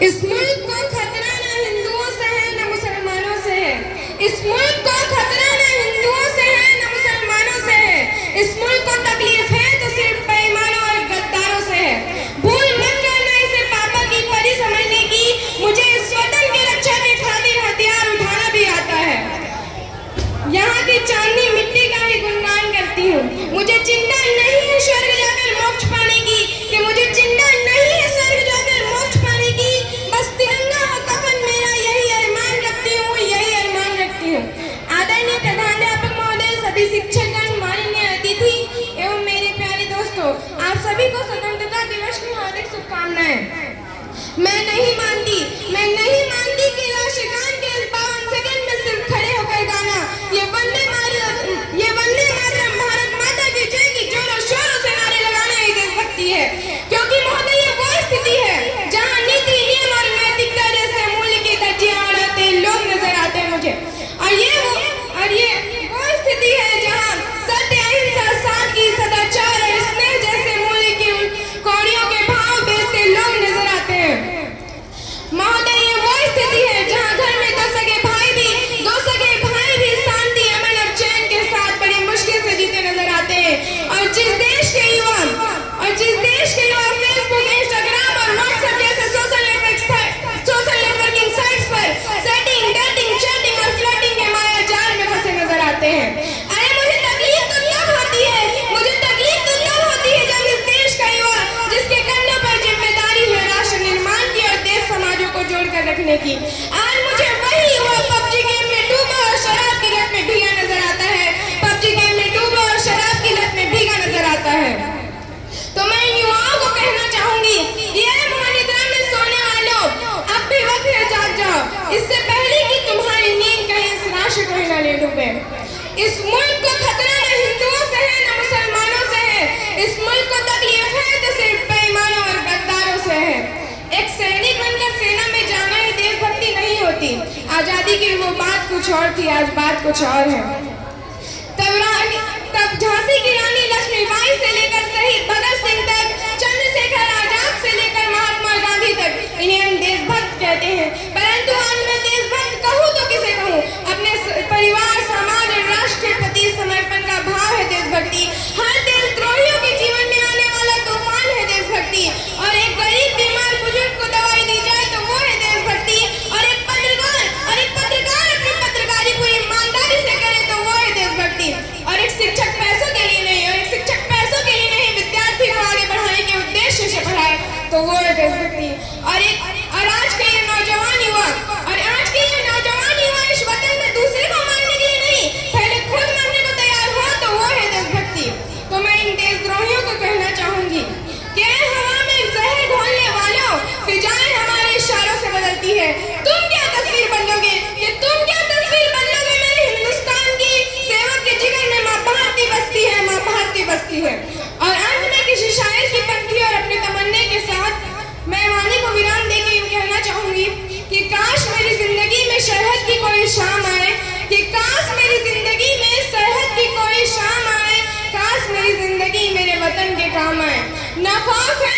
इस मुल्क को खतरा न हिंदुओं से है न मुसलमानों से है। इस मुल्क को खतरा न हिंदुओं से है न मुसलमानों से है। इस मुल्क को तकलीफ है तो सिर्फ बेईमानों और गद्दारों से है। भूल मत करना इसे पापा की परी समझने की। मुझे इस वतन की रक्षा के खातिर हथियार उठाना भी आता है। यहाँ की चांदनी मिट्टी का ही गुणगान करती हूँ। मुझे चिंता नहीं है स्वर्ग जाकर मोक्ष पाने की, कि मुझे चिंता नहीं है स्वर्ग जाकर मोक्ष पाने की। बस तिरंगा और कफन मेरा यही अरमान रखती हूँ, यही अरमान रखती हूँ। आदरणीय प्रधानाध्यापक महोदय, सभी शिक्षकगण, माननीय अतिथि एवं मेरे प्यारे दोस्तों, आप सभी को स्वतंत्रता दिवस की हार्दिक शुभकामनाएं। मैं नहीं मानती कि राष्ट्रगान के इस 52 सेकंड में सिर्फ खड़े होकर गाना ये वंदे मातरम भारत माता की जय की जोरों शोरों से नारे लगाना ही देशभक्ति है। क्योंकि महोदय ये वो स्थिति है जहाँ नीति, नियम और नैतिकता जैसे मूल्य की धज्जियां उड़ाते लोग नजर आते हैं मुझे। और ये वो स्थिति है जहाँ सत्य, अहिंसा, सादगी, सदाचार और स्नेह जैसे मूल्य की कौड़ियों के भाव बेचते लोग नजर आते हैं। महोदय ये वो स्थिति है जहाँ घर में दो सगे भाई भी शांति, अमन और चैन के साथ बड़ी मुश्किल से जीते नजर आते हैं। और जिस देश के युवा फेसबुक, इंस्टाग्राम और व्हाट्सएप जैसे सोशल नेटवर्किंग साइट्स पर सेटिंग, डेटिंग, चैटिंग और फ्लर्टिंग के माया जाल में फंसे नजर आते हैं। अरे मुझे तकलीफ तो तब होती है जब इस देश का युवा, जिसके कंधों पर जिम्मेदारी है राष्ट्र निर्माण की और देश समाजों को जोड़कर रखने की, आज मुझे वही युवा पबजी गेम में डूबा और शराब की लत में भीगा नजर आता है। तो मैं युवाओं को कहना चाहूंगी, ये महानिद्रा में सोने वालों, अब भी वक्त है, जाग जाओ, इससे पहले कि तुम्हारी नींद कहीं इस राष्ट्र को ही न ले डूबे। इस मुल्क को खतरा न हिंदुओं से है न मुसलमानों से है। इस मुल्क को तकलीफ है तो सिर्फ बेईमानों और गद्दारों से है। एक सैनिक बनकर सेना में जाना ही देशभक्ति नहीं होती। आजादी की वो बात कुछ और थी, आज बात कुछ और है। तब झांसी की रानी लक्ष्मीबाई से लेकर शहीद भगत सिंह तक, चंद्रशेखर आजाद से लेकर महात्मा गांधी तक, इन्हें हम देशभक्त कहते हैं। परंतु आज मैं देशभक्त कहूँ तो किसे कहूँ? अपने परिवार, समाज और राष्ट्र के प्रति समर्पण का भाव है देशभक्ति। हर देशद्रोहियों के जीवन में आने वाला तूफान है देशभक्ति। और एक गरीब बीमार बुजुर्ग को दवाई दी जाए तो वो है देशभक्ति। और एक पत्रकार अपनी पत्रकारी पूरी ईमानदारी से करे तो वो है देशभक्ति। और एक शिक्षक पैसों के लिए नहीं विद्यार्थी को आगे बढ़ाने के उद्देश्य से पढ़ाए तो वो है देशभक्ति। और आज के ये नौजवान युवा इस वतन में दूसरे को मारने के लिए नहीं, पहले खुद मरने को तैयार हो तो वो है देशभक्ति। तो मैं इन देशद्रोहियों को कहना चाहूंगी कि हवा में जहर घोलने वालों, फिजाएं हमारे इशारों से बदलती है। तुम क्या तस्वीर बदलोगे मेरे हिंदुस्तान की? सेवक के जिगर में माँ भारती बसती है। और अंत में किसी शायर की पंक्ति और अपने तमन्ने के साथ मैं वाणी को विराम देके यूं कहना चाहूंगी कि काश मेरी जिंदगी में सरहद की कोई शाम आए, काश मेरी जिंदगी मेरे वतन के काम आए। न खौफ है